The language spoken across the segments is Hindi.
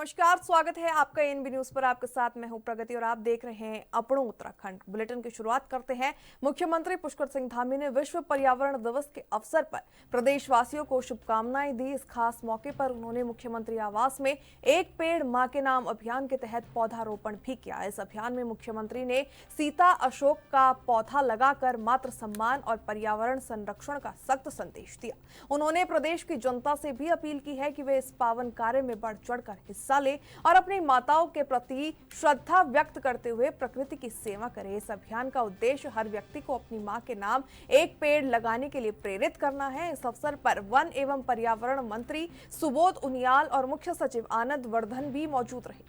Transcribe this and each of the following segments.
नमस्कार, स्वागत है आपका एनबी न्यूज पर। आपके साथ मैं हूं प्रगति और आप देख रहे हैं अपनों उत्तराखंड। बुलेटिन की शुरुआत करते हैं। मुख्यमंत्री पुष्कर सिंह धामी ने विश्व पर्यावरण दिवस के अवसर पर प्रदेशवासियों को शुभकामनाएं दी। इस खास मौके पर उन्होंने मुख्यमंत्री आवास में एक पेड़ मां के नाम अभियान के तहत पौधारोपण भी किया। इस अभियान में मुख्यमंत्री ने सीता अशोक का पौधा लगाकर मातृ सम्मान और पर्यावरण संरक्षण का सख्त संदेश दिया। उन्होंने प्रदेश की जनता से भी अपील की है कि वे इस पावन कार्य में बढ़ चढ़कर हिस्सा ले और अपनी माताओं के प्रति श्रद्धा व्यक्त करते हुए प्रकृति की सेवा करें। इस अभियान का उद्देश्य हर व्यक्ति को अपनी मां के नाम एक पेड़ लगाने के लिए प्रेरित करना है। इस अवसर पर वन एवं पर्यावरण मंत्री सुबोध उनियाल और मुख्य सचिव आनंद वर्धन भी मौजूद रहे।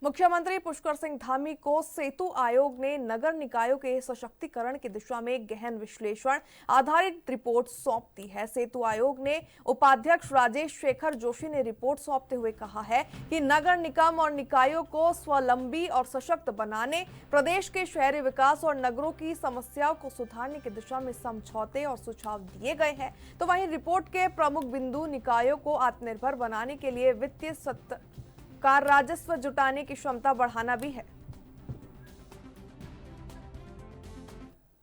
मुख्यमंत्री पुष्कर सिंह धामी को सेतु आयोग ने नगर निकायों के सशक्तिकरण की दिशा में गहन विश्लेषण आधारित रिपोर्ट सौंप दी है। सेतु आयोग ने उपाध्यक्ष राजेश शेखर जोशी ने रिपोर्ट सौंपते हुए कहा है कि नगर निगम और निकायों को स्वावलंबी और सशक्त बनाने, प्रदेश के शहरी विकास और नगरों की समस्याओं को सुधारने की दिशा में समझौते और सुझाव दिए गए हैं। तो वहीं रिपोर्ट के प्रमुख बिंदु निकायों को आत्मनिर्भर बनाने के लिए वित्तीय का राजस्व जुटाने की क्षमता बढ़ाना भी है।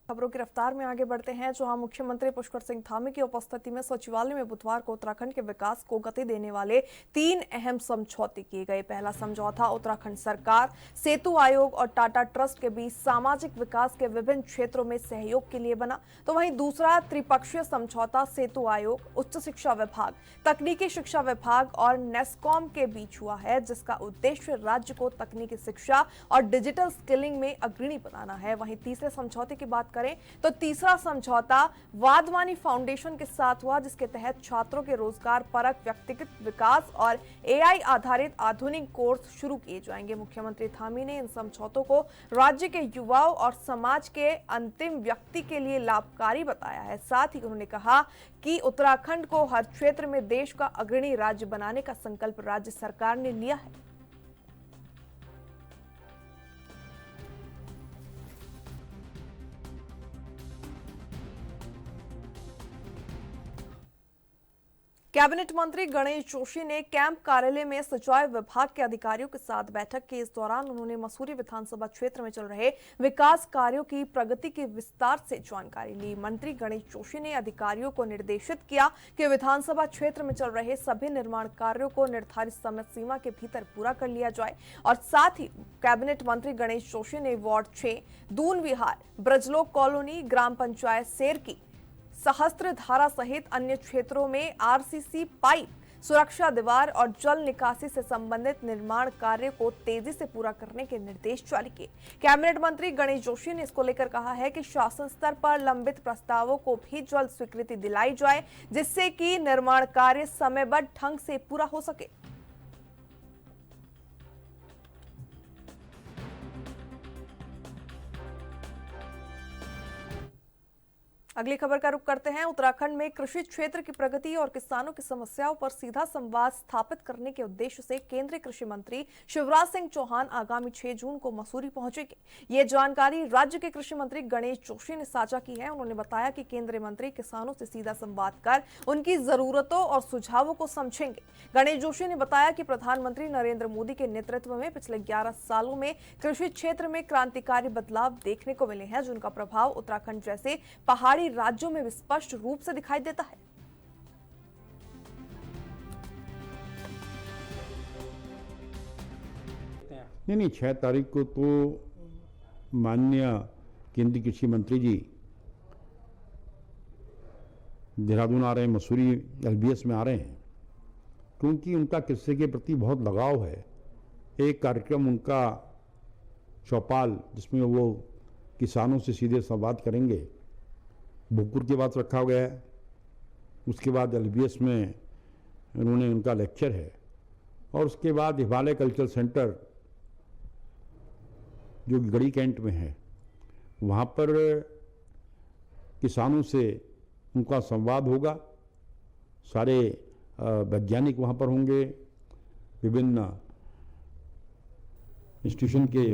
खबरों की रफ्तार में आगे बढ़ते हैं, जहां मुख्यमंत्री पुष्कर सिंह धामी की उपस्थिति में सचिवालय में बुधवार को उत्तराखंड के विकास को गति देने वाले 3 अहम समझौते किए गए। पहला समझौता उत्तराखंड सरकार, सेतु आयोग और टाटा ट्रस्ट के बीच सामाजिक विकास के विभिन्न क्षेत्रों में सहयोग के लिए बना। तो वहीं दूसरा त्रिपक्षीय समझौता सेतु आयोग, उच्च शिक्षा विभाग, तकनीकी शिक्षा विभाग और नेस्कॉम के बीच हुआ है, जिसका उद्देश्य राज्य को तकनीकी शिक्षा और डिजिटल स्किलिंग में अग्रणी बनाना है। वहीं तीसरे समझौते की बात करें तो तीसरा समझौता वाधवानी फाउंडेशन के साथ हुआ, जिसके तहत छात्रों के रोजगार परक व्यक्तिगत विकास और एआई आधारित आधुनिक कोर्स शुरू किए जाएंगे। मुख्यमंत्री धामी ने इन समझौतों को राज्य के युवाओं और समाज के अंतिम व्यक्ति के लिए लाभकारी बताया है। साथ ही उन्होंने कहा कि उत्तराखंड को हर क्षेत्र में देश का अग्रणी राज्य बनाने का संकल्प राज्य सरकार ने लिया है। कैबिनेट मंत्री गणेश जोशी ने कैंप कार्यालय में सिंचाई विभाग के अधिकारियों के साथ बैठक की। इस दौरान उन्होंने मसूरी विधानसभा क्षेत्र में चल रहे विकास कार्यों की प्रगति की विस्तार से जानकारी ली। मंत्री गणेश जोशी ने अधिकारियों को निर्देशित किया कि विधानसभा क्षेत्र में चल रहे सभी निर्माण कार्यों को निर्धारित समय सीमा के भीतर पूरा कर लिया जाए। और साथ ही कैबिनेट मंत्री गणेश जोशी ने वार्ड 6, दून विहार, ब्रजलोक कॉलोनी, ग्राम पंचायत सेरकी, सहस्त्रधारा सहित अन्य क्षेत्रों में आरसीसी पाइप, सुरक्षा दीवार और जल निकासी से संबंधित निर्माण कार्य को तेजी से पूरा करने के निर्देश जारी किए। कैबिनेट मंत्री गणेश जोशी ने इसको लेकर कहा है कि शासन स्तर पर लंबित प्रस्तावों को भी जल्द स्वीकृति दिलाई जाए, जिससे कि निर्माण कार्य समयबद्ध ढंग से पूरा हो सके। अगली खबर का रुख करते हैं। उत्तराखंड में कृषि क्षेत्र की प्रगति और किसानों की समस्याओं पर सीधा संवाद स्थापित करने के उद्देश्य से केंद्रीय कृषि मंत्री शिवराज सिंह चौहान आगामी 6 जून को मसूरी पहुंचेंगे। ये जानकारी राज्य के कृषि मंत्री गणेश जोशी ने साझा की है। उन्होंने बताया कि केंद्रीय मंत्री किसानों से सीधा संवाद कर उनकी जरूरतों और सुझावों को समझेंगे। गणेश जोशी ने बताया कि प्रधानमंत्री नरेंद्र मोदी के नेतृत्व में पिछले 11 सालों में कृषि क्षेत्र में क्रांतिकारी बदलाव देखने को मिले हैं, जिनका प्रभाव उत्तराखंड जैसे पहाड़ी राज्यों में स्पष्ट रूप से दिखाई देता है। नहीं, 6 तारीख को तो माननीय केंद्रीय कृषि मंत्री जी देहरादून आ रहे हैं, मसूरी एलबीएस में आ रहे हैं, क्योंकि उनका कृषि के प्रति बहुत लगाव है। एक कार्यक्रम उनका चौपाल, जिसमें वो किसानों से सीधे संवाद करेंगे, भोजपुर की बात रखा गया है। उसके बाद एलबीएस में उन्होंने उनका लेक्चर है, और उसके बाद हिमालय कल्चरल सेंटर जो गढ़ी कैंट में है, वहाँ पर किसानों से उनका संवाद होगा। सारे वैज्ञानिक वहाँ पर होंगे, विभिन्न इंस्टीट्यूशन के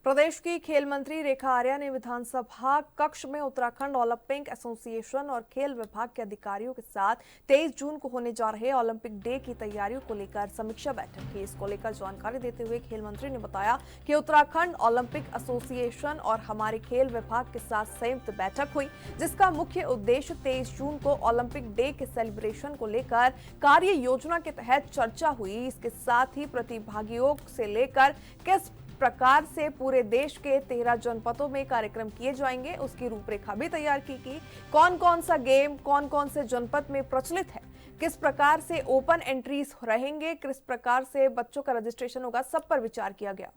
प्रदेश की खेल मंत्री रेखा आर्या ने विधानसभा कक्ष में उत्तराखंड ओलंपिक एसोसिएशन और खेल विभाग के अधिकारियों के साथ 23 जून को होने जा रहे ओलंपिक डे की तैयारियों को लेकर समीक्षा बैठक की। इसको लेकर जानकारी देते हुए खेल मंत्री ने बताया कि उत्तराखंड ओलंपिक एसोसिएशन और हमारे खेल विभाग के साथ संयुक्त बैठक हुई, जिसका मुख्य उद्देश्य 23 जून को ओलंपिक डे के सेलिब्रेशन को लेकर कार्य योजना के तहत चर्चा हुई। इसके साथ ही प्रतिभागियों से लेकर किस प्रकार से पूरे देश के 13 जनपदों में कार्यक्रम किए जाएंगे, उसकी रूपरेखा भी तैयार की। कौन कौन सा गेम कौन कौन से जनपद में प्रचलित है, किस प्रकार से ओपन एंट्रीज रहेंगे, किस प्रकार से बच्चों का रजिस्ट्रेशन होगा, सब पर विचार किया गया।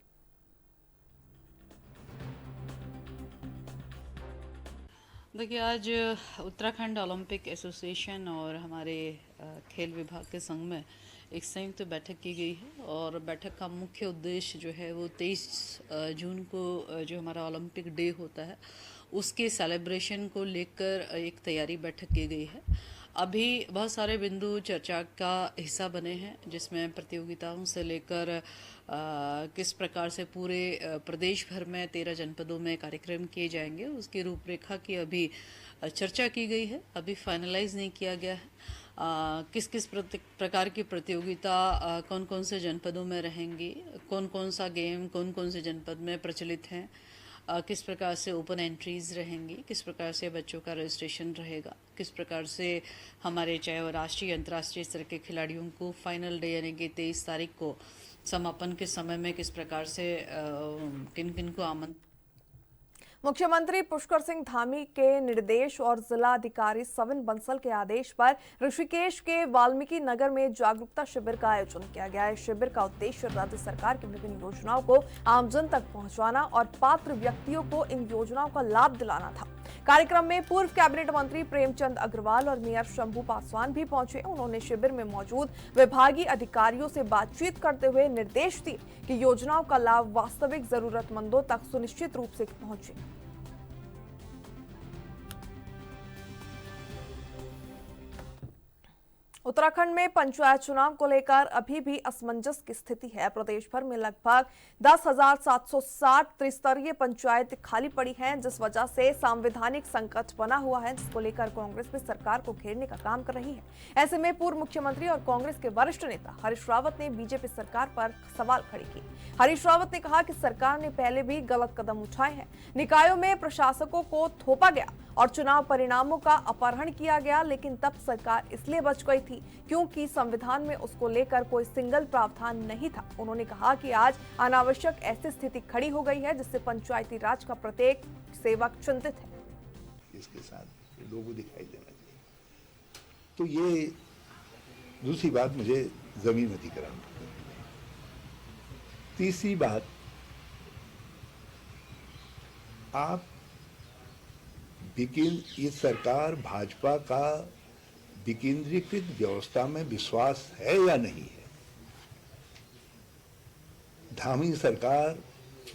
देखिए, आज उत्तराखंड ओलंपिक एसोसिएशन और हमारे खेल विभाग के संग में एक संयुक्त बैठक की गई है और बैठक का मुख्य उद्देश्य जो है वो 23 जून को जो हमारा ओलंपिक डे होता है उसके सेलिब्रेशन को लेकर एक तैयारी बैठक की गई है। अभी बहुत सारे बिंदु चर्चा का हिस्सा बने हैं, जिसमें प्रतियोगिताओं से लेकर किस प्रकार से पूरे प्रदेश भर में 13 जनपदों में कार्यक्रम किए जाएंगे उसकी रूपरेखा की अभी चर्चा की गई है। अभी फाइनलाइज नहीं किया गया है किस किस प्रकार की प्रतियोगिता कौन कौन से जनपदों में रहेंगी, कौन कौन सा गेम कौन कौन से जनपद में प्रचलित हैं, किस प्रकार से ओपन एंट्रीज रहेंगी, किस प्रकार से बच्चों का रजिस्ट्रेशन रहेगा, किस प्रकार से हमारे चाहे वो राष्ट्रीय अंतर्राष्ट्रीय स्तर के खिलाड़ियों को फाइनल डे यानी कि 23 तारीख को समापन के समय में किस प्रकार से किन किन को आमंत्रित। मुख्यमंत्री पुष्कर सिंह धामी के निर्देश और जिला अधिकारी सविन बंसल के आदेश पर ऋषिकेश के वाल्मीकि नगर में जागरूकता शिविर का आयोजन किया गया है। शिविर का उद्देश्य राज्य सरकार की विभिन्न योजनाओं को आमजन तक पहुंचाना और पात्र व्यक्तियों को इन योजनाओं का लाभ दिलाना था। कार्यक्रम में पूर्व कैबिनेट मंत्री प्रेमचंद अग्रवाल और मेयर शंभू पासवान भी पहुंचे। उन्होंने शिविर में मौजूद विभागीय अधिकारियों से बातचीत करते हुए निर्देश दिए कि योजनाओं का लाभ वास्तविक जरूरतमंदों तक सुनिश्चित रूप से पहुंचे। उत्तराखंड में पंचायत चुनाव को लेकर अभी भी असमंजस की स्थिति है। प्रदेश भर में लगभग 10,760 त्रिस्तरीय पंचायत खाली पड़ी हैं, जिस वजह से सांवैधानिक संकट बना हुआ है, जिसको लेकर कांग्रेस भी सरकार को घेरने का काम कर रही है। ऐसे में पूर्व मुख्यमंत्री और कांग्रेस के वरिष्ठ नेता हरीश रावत ने बीजेपी सरकार पर सवाल खड़े किए। हरीश रावत ने कहा कि सरकार ने पहले भी गलत कदम उठाए हैं, निकायों में प्रशासकों को थोपा गया और चुनाव परिणामों का अपहरण किया गया, लेकिन तब सरकार इसलिए बच गई थी क्योंकि संविधान में उसको लेकर कोई सिंगल प्रावधान नहीं था। उन्होंने कहा कि आज अनावश्यक ऐसी स्थिति खड़ी हो गई है जिससे पंचायती राज का प्रत्येक सेवक चिंतित है। इसके साथ लोगों दिखाई देना चाहिए। तो ये दूसरी बात मुझे जमीन अधिग्रहण। तीसरी बात, आप ये सरकार भाजपा का विकेंद्रीकृत व्यवस्था में विश्वास है या नहीं है? धामी सरकार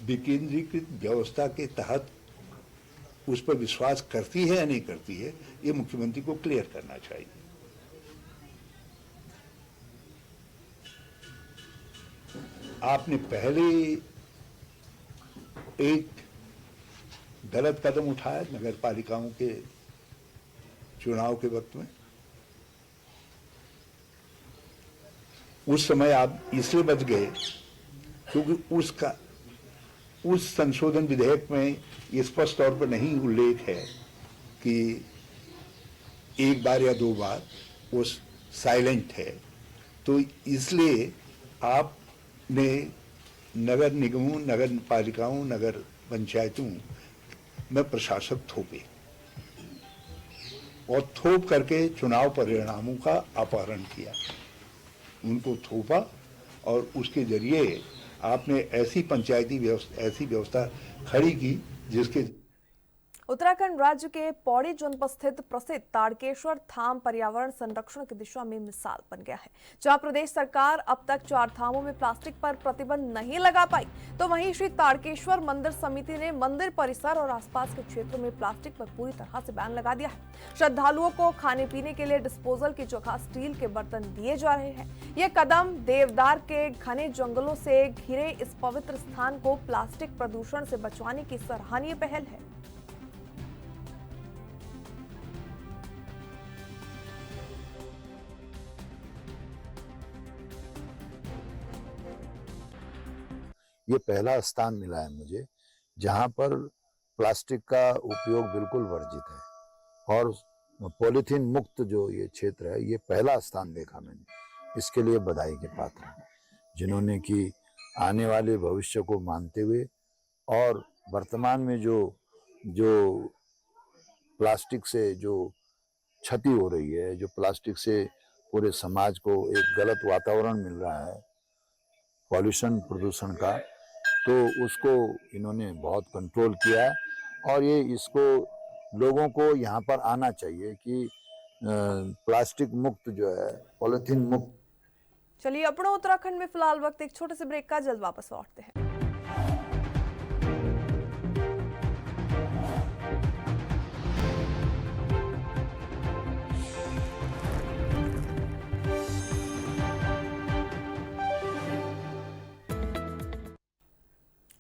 विकेंद्रीकृत व्यवस्था के तहत उस पर विश्वास करती है या नहीं करती है, ये मुख्यमंत्री को क्लियर करना चाहिए। आपने पहले एक गलत कदम उठाया नगर पालिकाओं के चुनाव के वक्त में। उस समय आप इसलिए बच गए क्योंकि उस संशोधन विधेयक में स्पष्ट तौर पर नहीं उल्लेख है कि एक बार या दो बार वो साइलेंट है। तो इसलिए आपने नगर निगमों, नगर पालिकाओं, नगर पंचायतों में प्रशासक थोपे और थोप करके चुनाव परिणामों का अपहरण किया, उनको थोपा और उसके जरिए आपने ऐसी पंचायती व्यवस्था, ऐसी व्यवस्था खड़ी की जिसके उत्तराखंड राज्य के पौड़ी जनपद स्थित प्रसिद्ध ताड़केश्वर धाम पर्यावरण संरक्षण की दिशा में मिसाल बन गया है। जहां प्रदेश सरकार अब तक 4 धामों में प्लास्टिक पर प्रतिबंध नहीं लगा पाई, तो वहीं श्री ताड़केश्वर मंदिर समिति ने मंदिर परिसर और आसपास के क्षेत्रों में प्लास्टिक पर पूरी तरह से बैन लगा दिया है। श्रद्धालुओं को खाने पीने के लिए डिस्पोजल की जगह स्टील के बर्तन दिए जा रहे हैं। यह कदम देवदार के घने जंगलों से घिरे इस पवित्र स्थान को प्लास्टिक प्रदूषण से बचाने की सराहनीय पहल है। ये पहला स्थान मिला है मुझे जहां पर प्लास्टिक का उपयोग बिल्कुल वर्जित है और पॉलीथीन मुक्त जो ये क्षेत्र है, ये पहला स्थान देखा मैंने। इसके लिए बधाई के पात्र हैं जिन्होंने कि आने वाले भविष्य को मानते हुए और वर्तमान में जो प्लास्टिक से जो क्षति हो रही है, जो प्लास्टिक से पूरे समाज को एक गलत वातावरण मिल रहा है पॉल्यूशन प्रदूषण का, तो उसको इन्होंने बहुत कंट्रोल किया है और ये इसको लोगों को यहाँ पर आना चाहिए कि प्लास्टिक मुक्त जो है, पॉलीथीन मुक्त। चलिए अपना उत्तराखंड में फिलहाल वक्त एक छोटे से ब्रेक का, जल्द वापस लौटते हैं।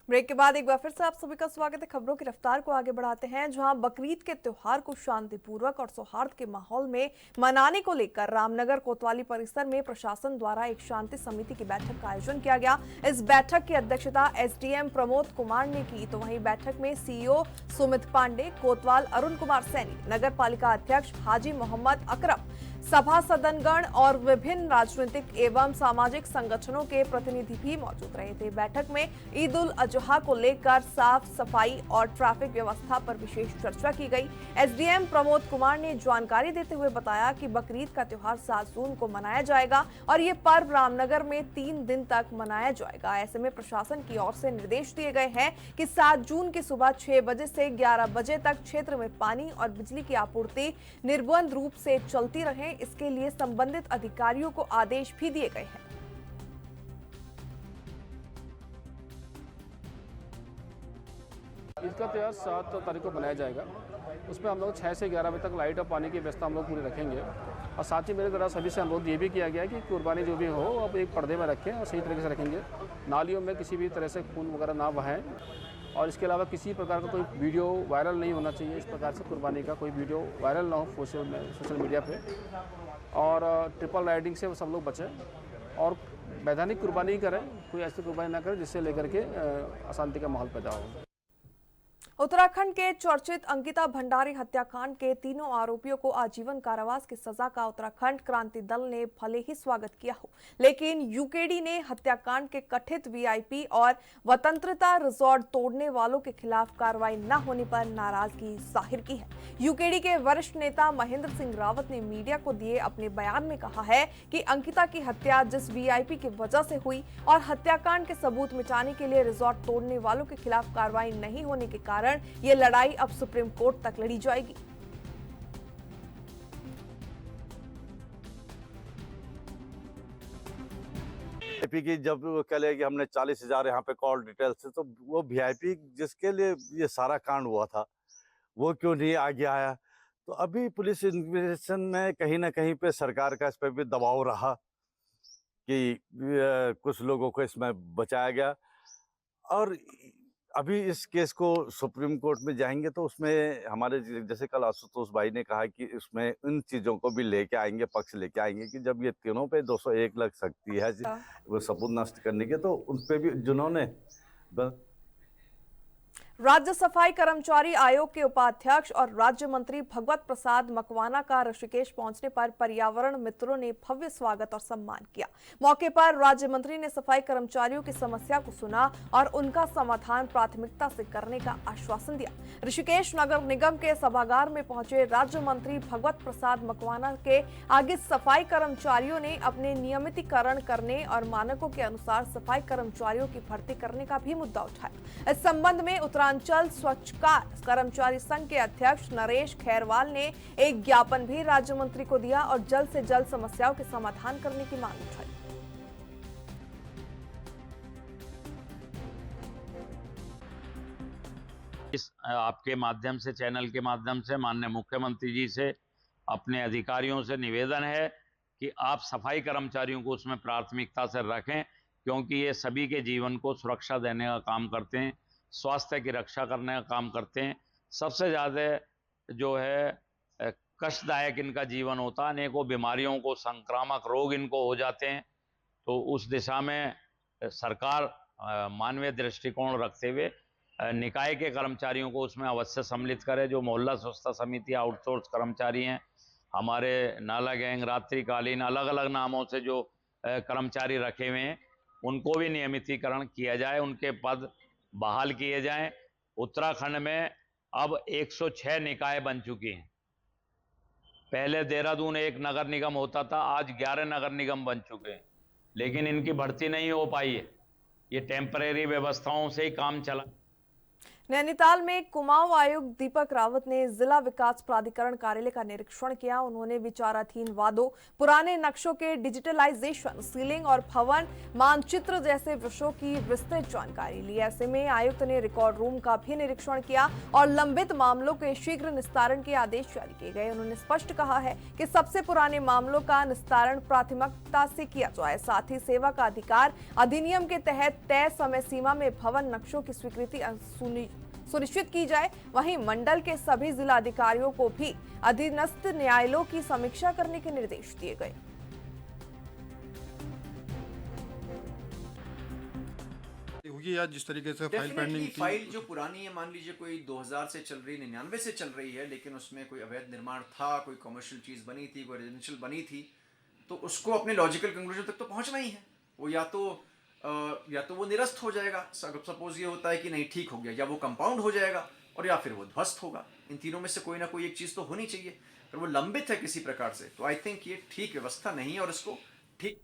ब्रेक के बाद एक बार फिर से आप सभी का स्वागत है। खबरों की रफ्तार को आगे बढ़ाते हैं, जहां बकरीद के त्योहार को शांतिपूर्वक और सौहार्द के माहौल में मनाने को लेकर रामनगर कोतवाली परिसर में प्रशासन द्वारा एक शांति समिति की बैठक का आयोजन किया गया। इस बैठक की अध्यक्षता एसडीएम प्रमोद कुमार ने की, तो वहीं बैठक में सीईओ सुमित पांडे, कोतवाल अरुण कुमार सैनी, नगर पालिका अध्यक्ष हाजी मोहम्मद अकरम, सभासदगण और विभिन्न राजनीतिक एवं सामाजिक संगठनों के प्रतिनिधि भी मौजूद रहे थे। बैठक में ईद उल अजहा को लेकर साफ सफाई और ट्रैफिक व्यवस्था पर विशेष चर्चा की गई। एसडीएम प्रमोद कुमार ने जानकारी देते हुए बताया कि बकरीद का त्योहार 7 जून को मनाया जाएगा और ये पर्व रामनगर में 3 दिन तक मनाया जाएगा। ऐसे में प्रशासन की ओर से निर्देश दिए गए हैं कि 7 जून की सुबह 6 बजे से 11 बजे तक क्षेत्र में पानी और बिजली की आपूर्ति निर्बाध रूप से चलती रहे। इसके लिए संबंधित अधिकारियों को आदेश भी दिए गए हैं। इसका त्यौहार 7 तारीख को मनाया जाएगा। उसमें हम लोग 6 से 11 बजे तक लाइट और पानी की व्यवस्था हम लोग पूरी रखेंगे। और साथ ही मेरे द्वारा सभी से अनुरोध ये भी किया गया है कि कुर्बानी जो भी हो अब एक पर्दे में रखें और सही तरीके से रखेंगे। नालियों में किसी भी तरह से खून वगैरह ना बहाएं और इसके अलावा किसी प्रकार का कोई वीडियो वायरल नहीं होना चाहिए। इस प्रकार से कुर्बानी का कोई वीडियो वायरल ना हो सोशल मीडिया पे। और ट्रिपल राइडिंग से सब लोग बचें और वैधानिक कुर्बानी करें, कोई ऐसी कुर्बानी ना करें जिससे लेकर के अशांति का माहौल पैदा हो। उत्तराखंड के चर्चित अंकिता भंडारी हत्याकांड के तीनों आरोपियों को आजीवन कारावास की सजा का उत्तराखंड क्रांति दल ने भले ही स्वागत किया हो, लेकिन यूकेडी ने हत्याकांड के कथित वीआईपी और स्वतंत्रता रिजॉर्ट तोड़ने वालों के खिलाफ कार्रवाई न होने पर नाराजगी जाहिर की है। यूकेडी के वरिष्ठ नेता महेंद्र सिंह रावत ने मीडिया को दिए अपने बयान में कहा है कि अंकिता की हत्या जिस वीआईपी की वजह से हुई और हत्याकांड के सबूत मिटाने के लिए रिजॉर्ट तोड़ने वालों के खिलाफ कार्रवाई नहीं होने के कारण ये लड़ाई अब सुप्रीम कोर्ट तक लड़ी जाएगी। वीआईपी की जब कह ले कि हमने 40,000 यहाँ पे कॉल डिटेल्स, तो वो वीआईपी जिसके लिए ये सारा कांड हुआ था वो क्यों नहीं आगे आया? तो अभी पुलिस इन्वेस्टिगेशन में कहीं ना कहीं पे सरकार का इस पर भी दबाव रहा कि कुछ लोगों को इसमें बचाया गया। और अभी इस केस को सुप्रीम कोर्ट में जाएंगे तो उसमें हमारे जैसे कल आशुतोष भाई ने कहा कि उसमें इन चीज़ों को भी लेके आएंगे, पक्ष लेके आएंगे कि जब ये तीनों पे 201 लग सकती है वो सबूत नष्ट करने के, तो उन पे भी जिन्होंने राज्य सफाई कर्मचारी आयोग के उपाध्यक्ष और राज्य मंत्री भगवत प्रसाद मकवाना का ऋषिकेश पहुंचने पर पर्यावरण मित्रों ने भव्य स्वागत और सम्मान किया। मौके पर राज्य मंत्री ने सफाई कर्मचारियों की समस्या को सुना और उनका समाधान प्राथमिकता से करने का आश्वासन दिया। ऋषिकेश नगर निगम के सभागार में पहुंचे राज्य मंत्री भगवत प्रसाद मकवाना के आगे सफाई कर्मचारियों ने अपने नियमितीकरण करने और मानकों के अनुसार सफाई कर्मचारियों की भर्ती करने का भी मुद्दा उठाया। इस संबंध में उत्तरांचल पूर्वांचल स्वच्छकार कर्मचारी संघ के अध्यक्ष नरेश खैरवाल ने एक ज्ञापन भी राज्य मंत्री को दिया और जल्द से जल्द समस्याओं के समाधान करने की मांग उठाई। इस आपके माध्यम से, चैनल के माध्यम से माननीय मुख्यमंत्री जी से अपने अधिकारियों से निवेदन है कि आप सफाई कर्मचारियों को उसमें प्राथमिकता से रखें, क्योंकि ये सभी के जीवन को सुरक्षा देने का काम करते हैं, स्वास्थ्य की रक्षा करने का काम करते हैं। सबसे ज़्यादा जो है कष्टदायक इनका जीवन होता है, अनेकों बीमारियों को, संक्रामक रोग इनको हो जाते हैं। तो उस दिशा में सरकार मानवीय दृष्टिकोण रखते हुए निकाय के कर्मचारियों को उसमें अवश्य सम्मिलित करे। जो मोहल्ला स्वच्छता समिति आउटसोर्स कर्मचारी हैं, हमारे नाला गैंग, रात्रिकालीन, अलग अलग नामों से जो कर्मचारी रखे हुए हैं, उनको भी नियमितीकरण किया जाए, उनके पद बहाल किए जाएं। उत्तराखंड में अब 106 निकाय बन चुकी हैं। पहले देहरादून एक नगर निगम होता था, आज 11 नगर निगम बन चुके हैं, लेकिन इनकी भर्ती नहीं हो पाई है। ये टेम्परेरी व्यवस्थाओं से ही काम चला। नैनीताल में कुमाऊं आयुक्त दीपक रावत ने जिला विकास प्राधिकरण कार्यालय का निरीक्षण किया। उन्होंने विचाराधीन वादों, पुराने नक्शों के डिजिटलाइजेशन, सीलिंग और भवन मानचित्र जैसे विषयों की विस्तृत जानकारी ली। ऐसे में आयुक्त ने रिकॉर्ड रूम का भी निरीक्षण किया और लंबित मामलों के शीघ्र निस्तारण के आदेश जारी किए गए। उन्होंने स्पष्ट कहा है कि सबसे पुराने मामलों का निस्तारण प्राथमिकता से किया जाए। साथ ही सेवा का अधिकार अधिनियम के तहत तय समय सीमा में भवन नक्शों की स्वीकृति सुनिश्चित की जाए। वहीं मंडल के सभी जिला अधिकारियों को भी अधीनस्थ न्यायालयों की समीक्षा करने के निर्देश दिए गए। होगी या जिस तरीके से फाइल पेंडिंग थी, फाइल जो पुरानी है, मान लीजिए कोई 2000 से चल रही, 99 से चल रही है, लेकिन उसमें कोई अवैध निर्माण था, कोई कमर्शियल चीज बनी थी, कोई रेजिडेंशियल बनी थी, तो उसको अपने लॉजिकल कंक्लूजन तक तो पहुंचना ही है। वो या तो वो निरस्त हो जाएगा, सपोज ये होता है कि नहीं ठीक हो गया, या वो कंपाउंड हो जाएगा, और या फिर वो ध्वस्त होगा। इन तीनों में से कोई ना कोई एक चीज़ तो होनी चाहिए। अगर वो लंबित है किसी प्रकार से, तो आई थिंक ये ठीक व्यवस्था नहीं है और इसको ठीक।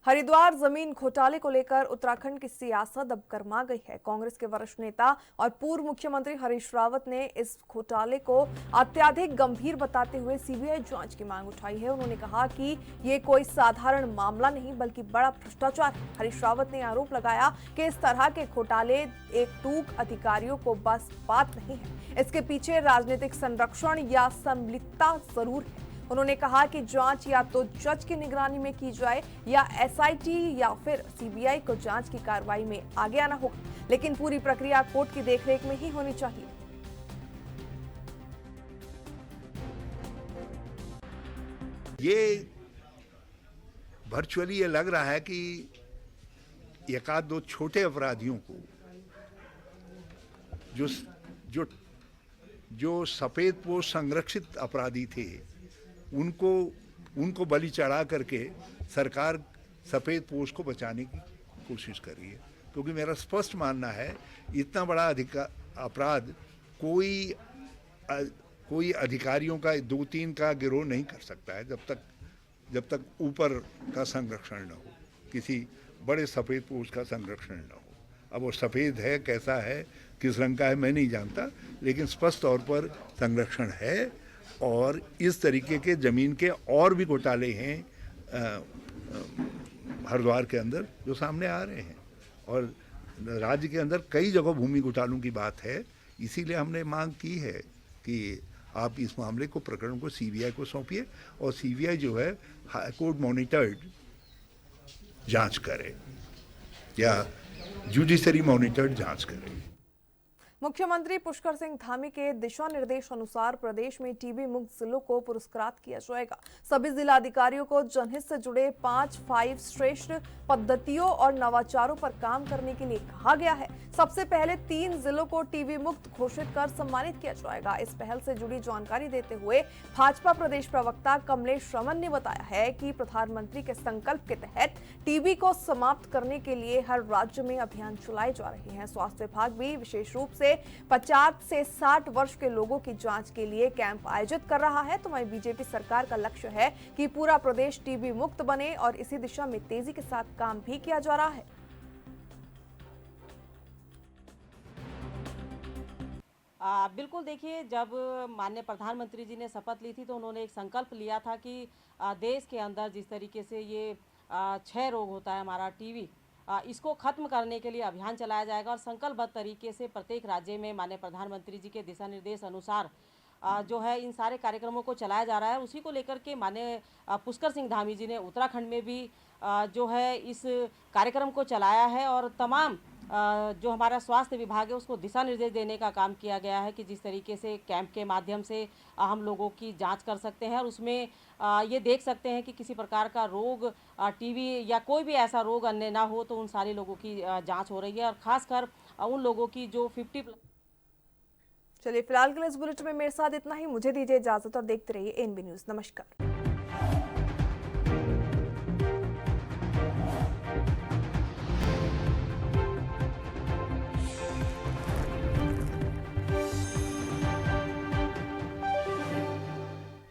हरिद्वार जमीन घोटाले को लेकर उत्तराखंड की सियासत अब गर्मा गई है। कांग्रेस के वरिष्ठ नेता और पूर्व मुख्यमंत्री हरीश रावत ने इस घोटाले को अत्यधिक गंभीर बताते हुए सीबीआई जांच की मांग उठाई है। उन्होंने कहा कि ये कोई साधारण मामला नहीं बल्कि बड़ा भ्रष्टाचार है। हरीश रावत ने आरोप लगाया कि इस तरह के घोटाले एक टूक अधिकारियों को बस बात नहीं है, इसके पीछे राजनीतिक संरक्षण या सम्मिलितता जरूर है। उन्होंने कहा कि जांच या तो जज की निगरानी में की जाए या एसआईटी या फिर सीबीआई को जांच की कार्रवाई में आगे आना होगा, लेकिन पूरी प्रक्रिया कोर्ट की देखरेख में ही होनी चाहिए। ये वर्चुअली ये लग रहा है कि एक आध दो छोटे अपराधियों को जो सफेद पोश संरक्षित अपराधी थे, उनको बलि चढ़ा करके सरकार सफेद पोश को बचाने की कोशिश कर रही है। क्योंकि मेरा स्पष्ट मानना है इतना बड़ा अपराध कोई अधिकारियों का 2-3 का गिरोह नहीं कर सकता है जब तक ऊपर का संरक्षण न हो, किसी बड़े सफ़ेद पोश का संरक्षण न हो। अब वो सफ़ेद है, कैसा है, किस रंग का है, मैं नहीं जानता, लेकिन स्पष्ट तौर पर संरक्षण है। और इस तरीके के ज़मीन के और भी घोटाले हैं हरिद्वार के अंदर जो सामने आ रहे हैं, और राज्य के अंदर कई जगह भूमि घोटालों की बात है। इसीलिए हमने मांग की है कि आप इस मामले को, प्रकरण को सीबीआई को सौंपिए और सीबीआई जो है हाई कोर्ट मॉनिटर्ड जांच करे या जुडिशरी मॉनिटर्ड जांच करे। मुख्यमंत्री पुष्कर सिंह धामी के दिशा निर्देश अनुसार प्रदेश में टीबी मुक्त जिलों को पुरस्कृत किया जाएगा। सभी जिलाधिकारियों को जनहित से जुड़े 5 श्रेष्ठ पद्धतियों और नवाचारों पर काम करने के लिए कहा गया है। सबसे पहले 3 जिलों को टीबी मुक्त घोषित कर सम्मानित किया जाएगा। इस पहल से जुड़ी जानकारी देते हुए भाजपा प्रदेश प्रवक्ता कमलेश रमन ने बताया है कि प्रधानमंत्री के संकल्प के तहत टीबी को समाप्त करने के लिए हर राज्य में अभियान चलाए जा रहे हैं। स्वास्थ्य विभाग भी विशेष रूप से 50 से 60 वर्ष के लोगों की जांच के लिए कैंप आयोजित कर रहा है। तो वहीं बीजेपी सरकार का लक्ष्य है कि पूरा प्रदेश टीबी मुक्त बने और इसी दिशा में तेजी के साथ काम भी किया जा रहा है। बिल्कुल देखिए, जब माननीय प्रधानमंत्री जी ने शपथ ली थी तो उन्होंने एक संकल्प लिया था कि देश के अंदर जिस तरीके से ये क्षय रोग होता है हमारा टीबी, इसको खत्म करने के लिए अभियान चलाया जाएगा और संकल्पबद्ध तरीके से प्रत्येक राज्य में माननीय प्रधानमंत्री जी के दिशा निर्देश अनुसार जो है इन सारे कार्यक्रमों को चलाया जा रहा है। उसी को लेकर के माननीय पुष्कर सिंह धामी जी ने उत्तराखंड में भी जो है इस कार्यक्रम को चलाया है और तमाम जो हमारा स्वास्थ्य विभाग है उसको दिशा निर्देश देने का काम किया गया है कि जिस तरीके से कैंप के माध्यम से हम लोगों की जांच कर सकते हैं और उसमें ये देख सकते हैं कि किसी प्रकार का रोग टीबी या कोई भी ऐसा रोग अन्य ना हो, तो उन सारे लोगों की जांच हो रही है और खासकर उन लोगों की जो 50+। चलिए फिलहाल के लिए इस बुलेटिन में मेरे साथ इतना ही। मुझे दीजिए इजाजत और देखते रहिए एनबी न्यूज। नमस्कार।